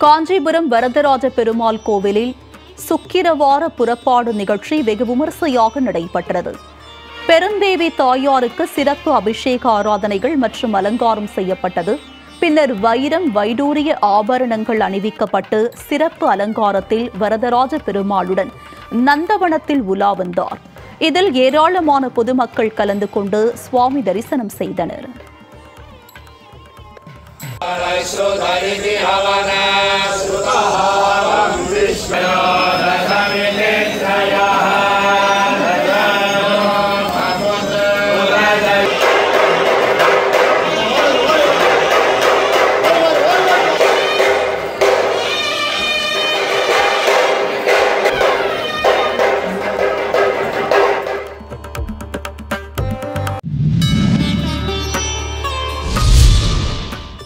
காஞ்சிபுரம் வரதராஜ பெருமாள் கோவிலில் சுக்கிரவார புறப்பாடு நிகழ்ச்சி வெகு விமரிசையாக நடைபெற்றது. பெருந்தேவி தாயாருக்கு சிறப்பு அபிஷேக ஆராதனைகள் மற்றும் அலங்காரம் செய்யப்பட்டது. பின்னர் வைரம் வைடூரிய ஆபரணங்கள் அணிவிக்கப்பட்டு சிறப்பு அலங்காரத்தில் வரதராஜ பெருமாளுடன் நந்தவனத்தில் உலா வந்தார். இதில் ஏராளமான பொதுமக்கள் கலந்து கொண்டு சுவாமி தரிசனம் செய்தனர்.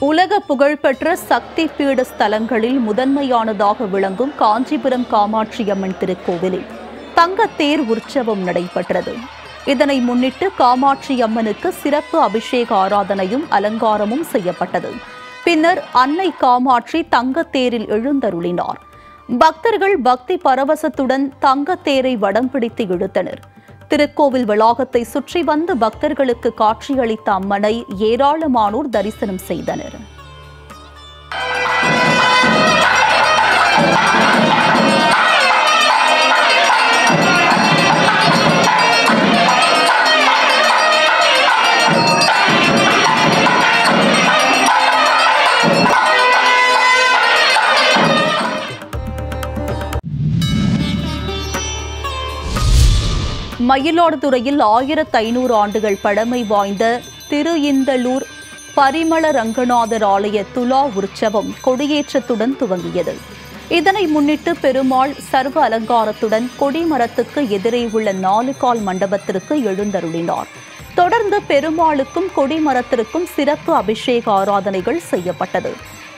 உலக புகழ்பெற்ற சக்தி பீட ஸ்தலங்களில் முதன்மையானதாக விளங்கும் காஞ்சிபுரம் காமாட்சியம்மன் திருக்கோவிலில் தங்கத்தேர் உற்சவம் நடைபெற்றது. இதனை முன்னிட்டு காமாட்சியம்மனுக்கு சிறப்பு அபிஷேக ஆராதனையும் அலங்காரமும் செய்யப்பட்டது. பின்னர் அன்னை காமாட்சி தங்கத்தேரில் எழுந்தருளினார். பக்தர்கள் பக்தி பரவசத்துடன் தங்கத்தேரை வடம் பிடித்து இழுத்தனர். திருக்கோவில் வளாகத்தை சுற்றி வந்த பக்தர்களுக்கு காட்சியளித்த அம்மனை ஏராளமானோர் தரிசனம் செய்தனர். மயிலாடுதுறையில் 1500 ஆண்டுகள் பழமை வாய்ந்த திரு இந்தலூர் பரிமள ரங்கநாதர் ஆலய துலா உற்சவம் கொடியேற்றத்துடன் துவங்கியது. இதனை முன்னிட்டு பெருமாள் சர்வ அலங்காரத்துடன் கொடிமரத்துக்கு எதிரே உள்ள 4 கால் மண்டபத்திற்கு எழுந்தருளினார். தொடர்ந்து பெருமாளுக்கும் கொடிமரத்திற்கும் சிறப்பு அபிஷேக ஆராதனைகள் செய்யப்பட்டது.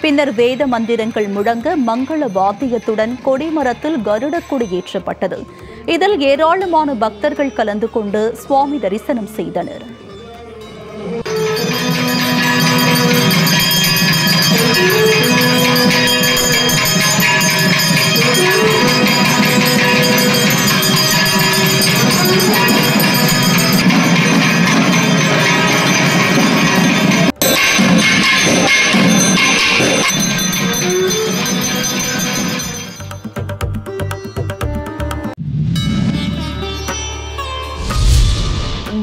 பின்னர் வேத மந்திரங்கள் முழங்க மங்கள வாத்தியத்துடன் கொடிமரத்தில் கருட கொடி ஏற்றப்பட்டது. இதில் ஏராளமான பக்தர்கள் கலந்து கொண்டு சுவாமி தரிசனம் செய்தனர்.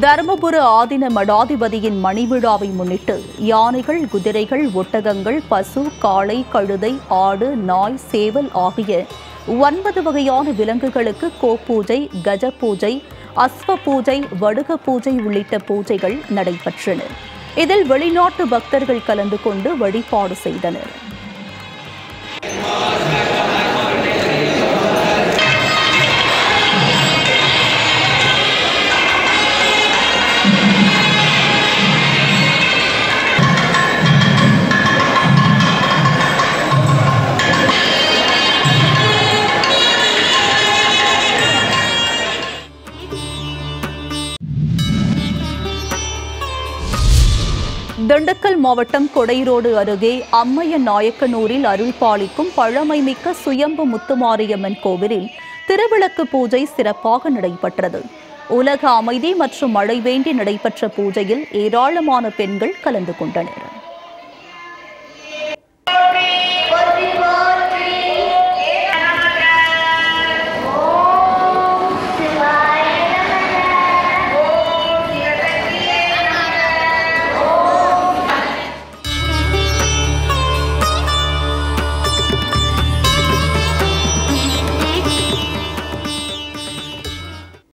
தருமபுர ஆதீன மடாதிபதியின் மணிவிழாவை முன்னிட்டு யானைகள், குதிரைகள், ஒட்டகங்கள், பசு, காளை, கழுதை, ஆடு, நாய், சேவல் ஆகிய 9 வகையான விலங்குகளுக்கு கோப்பூஜை, கஜ பூஜை, அஸ்வ பூஜை, வடுக பூஜை உள்ளிட்ட பூஜைகள் நடைபெற்றன. இதில் வெளிநாட்டு பக்தர்கள் கலந்து கொண்டு வழிபாடு செய்தனர். திண்டுக்கல் மாவட்டம் கொடைரோடு அருகே அம்மைய நாயக்கனூரில் அருள்பாலிக்கும் பழமைமிக்க சுயம்பு முத்துமாரியம்மன் கோவிலில் திருவிளக்கு பூஜை சிறப்பாக நடைபெற்றது. உலக அமைதி மற்றும் மழை வேண்டி நடைபெற்ற பூஜையில் ஏராளமான பெண்கள் கலந்து கொண்டனர்.